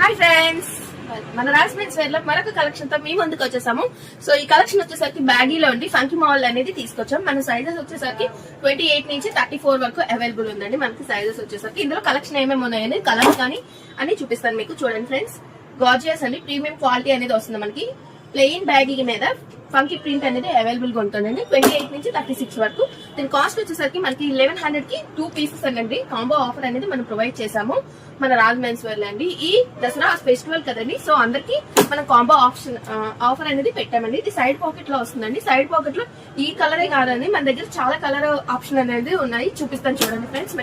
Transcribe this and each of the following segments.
Hi friends, మన రాజ్మెంట్స్ wear లో మరొక కలెక్షన్ తో మీ ముందుకు వచ్చేసాము. సో ఈ కలెక్షన్ వచ్చేసరికి బ్యాగీలో ఉండి ఫంకీ మాల్ అనేది తీసుకొచ్చాం. మన సైజెస్ వచ్చేసరికి 28 నుంచి 34 వరకు అవైలబుల్ ఉందండి. మనకి సైజెస్ వచ్చేసరికి ఇందులో కలెక్షన్ ఏమేమి ఉన్నాయని కలర్స్ కానీ అని చూపిస్తాను మీకు. చూడండి ఫ్రెండ్స్, గార్జియస్ అండి, ప్రీమియం క్వాలిటీ అనేది వస్తుంది. మనకి ప్లెయిన్ బ్యాగీ మీద ఫంకీ ప్రింట్ అనేది అవైలబుల్ గా ఉంటుందండి. 28 నుంచి 36 వరకు. దీని కాస్ట్ వచ్చేసరికి మనకి 1100 కి 2 పీసెస్ అండి. కాంబో ఆఫర్ అనేది మనం ప్రొవైడ్ చేసాము మన రాజ్ మెన్స్ వేర్ లో అండి. ఈ దసరా ఫెస్టివల్ కదండి, సో అందరికి మనం కాంబో ఆఫర్ అనేది పెట్టామండి. ఇది సైడ్ పాకెట్ లో వస్తుందండి. సైడ్ పాకెట్ లో ఈ కలరే కాదండి, మన దగ్గర చాలా కలర్ ఆప్షన్ అనేది ఉన్నాయి. చూపిస్తాను చూడండి ఫ్రెండ్స్.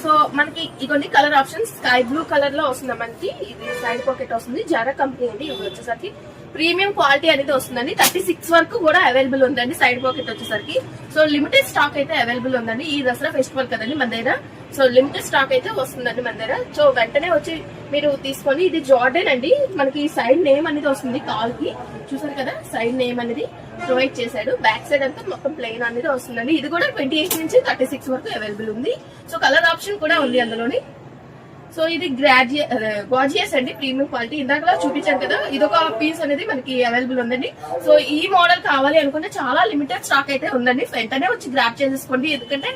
సో మనకి ఇవన్నీ colour options sky blue colour లో వస్తుంది. మనకి ఇది సైడ్ పాకెట్ వస్తుంది. జారా కంపెనీ అండి. ఇది వచ్చేసరికి ప్రీమియం క్వాలిటీ అనేది వస్తుందండి. 36 వరకు కూడా అవైలబుల్ ఉందండి సైడ్ పాకెట్ వచ్చేసరికి. సో లిమిటెడ్ స్టాక్ అయితే అవైలబుల్ ఉందండి. ఈ దసరా ఫెస్టివల్ కదండి మన దగ్గర. సో లిమిటెడ్ స్టాక్ అయితే వస్తుందండి మన దగ్గర. సో వెంటనే వచ్చి మీరు తీసుకొని, ఇది జార్డన్ అండి. మనకి సైడ్ నేమ్ అనేది వస్తుంది కాల్ కి. చూసారు కదా, సైడ్ నేమ్ అనేది ప్రొవైడ్ చేశాడు. బ్యాక్ సైడ్ అంతా మొత్తం ప్లెయిన్ అనేది వస్తుందండి. ఇది కూడా 28 నుంచి 36 వరకు అవైలబుల్ ఉంది. సో కలర్ ఆప్షన్ కూడా ఉంది అందులోని. సో ఇది గార్జియస్ అండి, ప్రీమియం క్వాలిటీ. ఇందాక చూపించాను కదా, ఇదొక పీస్ అనేది మనకి అవైలబుల్ ఉందండి. సో ఈ మోడల్ కావాలి అనుకుంటే చాలా లిమిటెడ్ స్టాక్ అయితే ఉందండి. వెంటనే వచ్చి గ్రాప్ చేసేసుకోండి, ఎందుకంటే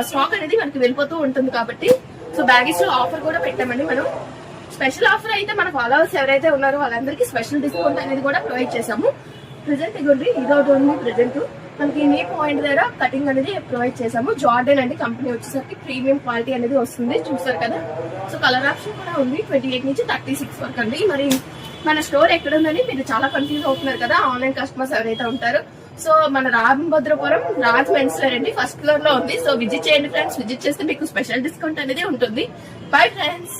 స్టాక్ అనేది మనకి వెళ్ళిపోతూ ఉంటుంది కాబట్టి. సో బ్యాగీస్ లో ఆఫర్ కూడా పెట్టామండి మనం. స్పెషల్ ఆఫర్ అయితే మన ఫాలోవర్స్ ఎవరైతే ఉన్నారో వాళ్ళందరికీ స్పెషల్ డిస్కౌంట్ అనేది కూడా ప్రొవైడ్ చేసాము. ప్రెసెంట్ ఇవ్వండి, ఇదొకటి ఉంది. ప్రెసెంట్ మనకి నీ పాయింట్ దగ్గర కటింగ్ అనేది ప్రొవైడ్ చేసాము. జార్డన్ అండి కంపెనీ వచ్చేసరికి ప్రీమియం క్వాలిటీ అనేది వస్తుంది. చూసారు కదా. సో కలర్ ఆప్షన్ కూడా ఉంది. 28 నుంచి 36 వరకు అండి. మరి మన స్టోర్ ఎక్కడ ఉందని మీరు చాలా కన్ఫ్యూజ్ అవుతున్నారు కదా, ఆన్లైన్ కస్టమర్స్ ఎవరైతే ఉంటారో. సో మన రామభద్రపురం రాజ్ మెన్స్ వేర్ అండి, ఫస్ట్ ఫ్లోర్ లో ఉంది. సో విజిట్ చేయండి ఫ్రెండ్స్. విజిట్ చేస్తే మీకు స్పెషల్ డిస్కౌంట్ అనేది ఉంటుంది. Bye friends.